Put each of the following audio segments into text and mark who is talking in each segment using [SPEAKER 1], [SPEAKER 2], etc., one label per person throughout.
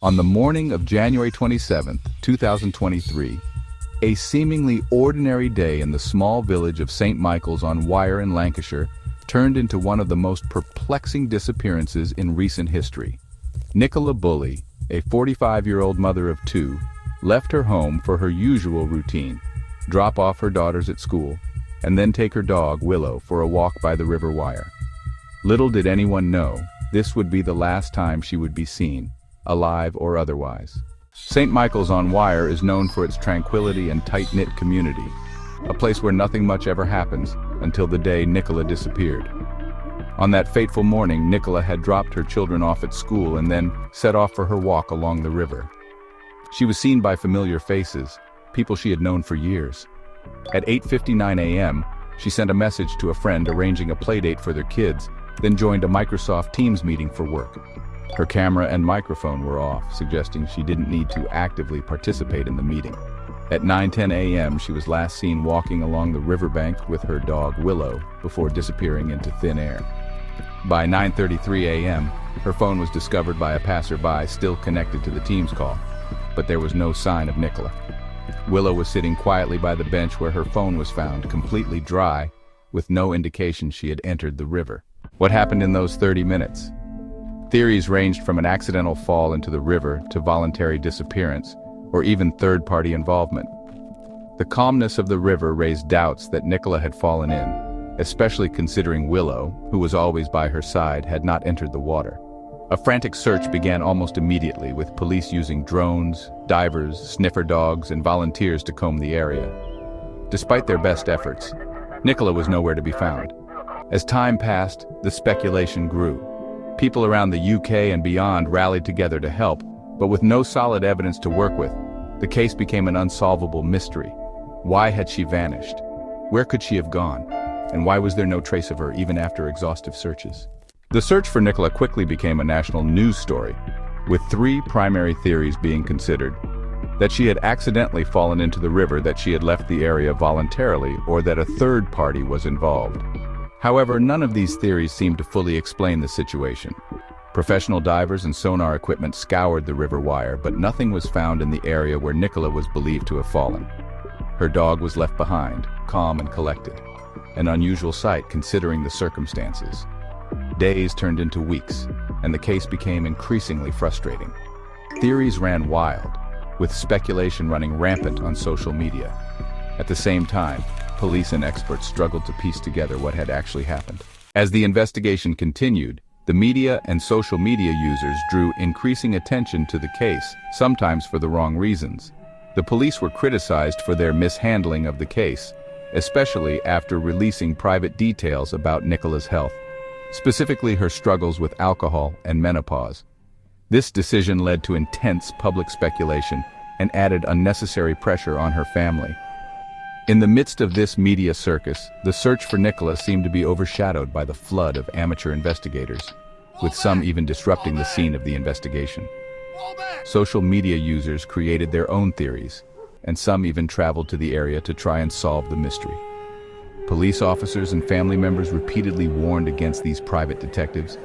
[SPEAKER 1] On the morning of January 27, 2023, a seemingly ordinary day in the small village of St. Michael's on Wyre in Lancashire turned into one of the most perplexing disappearances in recent history. Nicola Bulley, a 45-year-old mother of two, left her home for her usual routine, drop off her daughters at school, and then take her dog, Willow, for a walk by the River Wyre. Little did anyone know, this would be the last time she would be seen, alive or otherwise. St. Michael's on Wyre is known for its tranquility and tight-knit community, a place where nothing much ever happens until the day Nicola disappeared. On that fateful morning, Nicola had dropped her children off at school and then set off for her walk along the river. She was seen by familiar faces, people she had known for years. At 8:59 a.m., she sent a message to a friend arranging a playdate for their kids, then joined a Microsoft Teams meeting for work. Her camera and microphone were off, suggesting she didn't need to actively participate in the meeting. At 9:10 a.m., she was last seen walking along the riverbank with her dog Willow before disappearing into thin air. By 9:33 a.m., her phone was discovered by a passerby still connected to the Teams call, but there was no sign of Nicola. Willow was sitting quietly by the bench where her phone was found, completely dry, with no indication she had entered the river. What happened in those 30 minutes? Theories ranged from an accidental fall into the river to voluntary disappearance, or even third-party involvement. The calmness of the river raised doubts that Nicola had fallen in, especially considering Willow, who was always by her side, had not entered the water. A frantic search began almost immediately, with police using drones, divers, sniffer dogs, and volunteers to comb the area. Despite their best efforts, Nicola was nowhere to be found. As time passed, the speculation grew. People around the UK and beyond rallied together to help, but with no solid evidence to work with, the case became an unsolvable mystery. Why had she vanished? Where could she have gone? And why was there no trace of her even after exhaustive searches? The search for Nicola quickly became a national news story, with three primary theories being considered: that she had accidentally fallen into the river, that she had left the area voluntarily, or that a third party was involved. However, none of these theories seemed to fully explain the situation. Professional divers and sonar equipment scoured the River Wyre, but nothing was found in the area where Nicola was believed to have fallen. Her dog was left behind, calm and collected, an unusual sight considering the circumstances. Days turned into weeks, and the case became increasingly frustrating. Theories ran wild, with speculation running rampant on social media. At the same time, police and experts struggled to piece together what had actually happened. As the investigation continued, the media and social media users drew increasing attention to the case, sometimes for the wrong reasons. The police were criticized for their mishandling of the case, especially after releasing private details about Nicola's health, specifically her struggles with alcohol and menopause. This decision led to intense public speculation and added unnecessary pressure on her family. In the midst of this media circus, the search for Nicola seemed to be overshadowed by the flood of amateur investigators, with some even disrupting the scene of the investigation. Social media users created their own theories, and some even traveled to the area to try and solve the mystery. Police officers and family members repeatedly warned against these private detectives,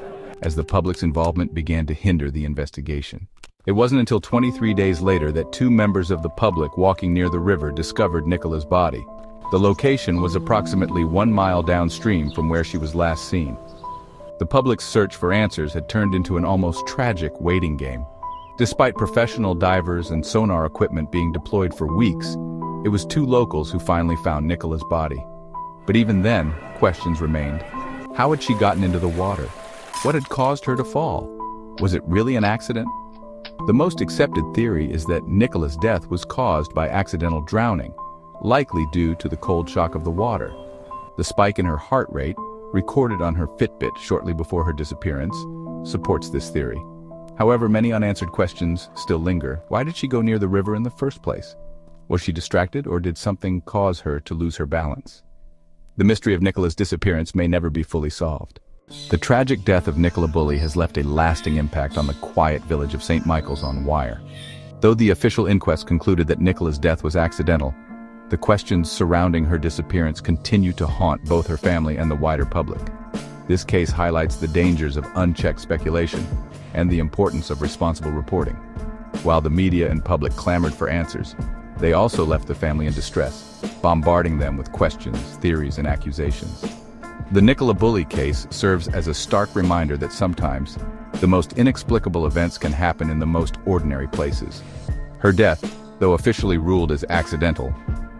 [SPEAKER 1] as the public's involvement began to hinder the investigation. It wasn't until 23 days later that two members of the public walking near the river discovered Nicola's body. The location was approximately 1 mile downstream from where she was last seen. The public's search for answers had turned into an almost tragic waiting game. Despite professional divers and sonar equipment being deployed for weeks, it was two locals who finally found Nicola's body. But even then, questions remained. How had she gotten into the water? What had caused her to fall? Was it really an accident? The most accepted theory is that Nicola's death was caused by accidental drowning, likely due to the cold shock of the water. The spike in her heart rate, recorded on her Fitbit shortly before her disappearance, supports this theory. However, many unanswered questions still linger. Why did she go near the river in the first place? Was she distracted, or did something cause her to lose her balance? The mystery of Nicola's disappearance may never be fully solved. The tragic death of Nicola Bulley has left a lasting impact on the quiet village of St. Michael's on Wyre. Though the official inquest concluded that Nicola's death was accidental, the questions surrounding her disappearance continue to haunt both her family and the wider public. This case highlights the dangers of unchecked speculation and the importance of responsible reporting. While the media and public clamored for answers, they also left the family in distress, bombarding them with questions, theories, and accusations. The Nicola Bulley case serves as a stark reminder that sometimes the most inexplicable events can happen in the most ordinary places. Her death, though officially ruled as accidental,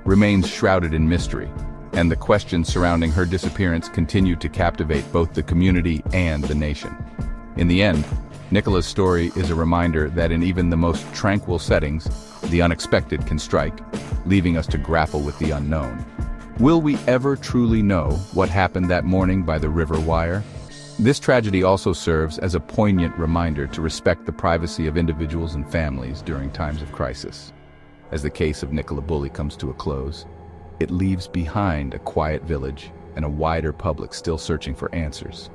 [SPEAKER 1] remains shrouded in mystery, and the questions surrounding her disappearance continue to captivate both the community and the nation. In the end, Nicola's story is a reminder that in even the most tranquil settings, the unexpected can strike, leaving us to grapple with the unknown. Will we ever truly know what happened that morning by the river Wire? This tragedy also serves as a poignant reminder to respect the privacy of individuals and families during times of crisis. As the case of Nicola Bulley comes to a close, it leaves behind a quiet village and a wider public still searching for answers.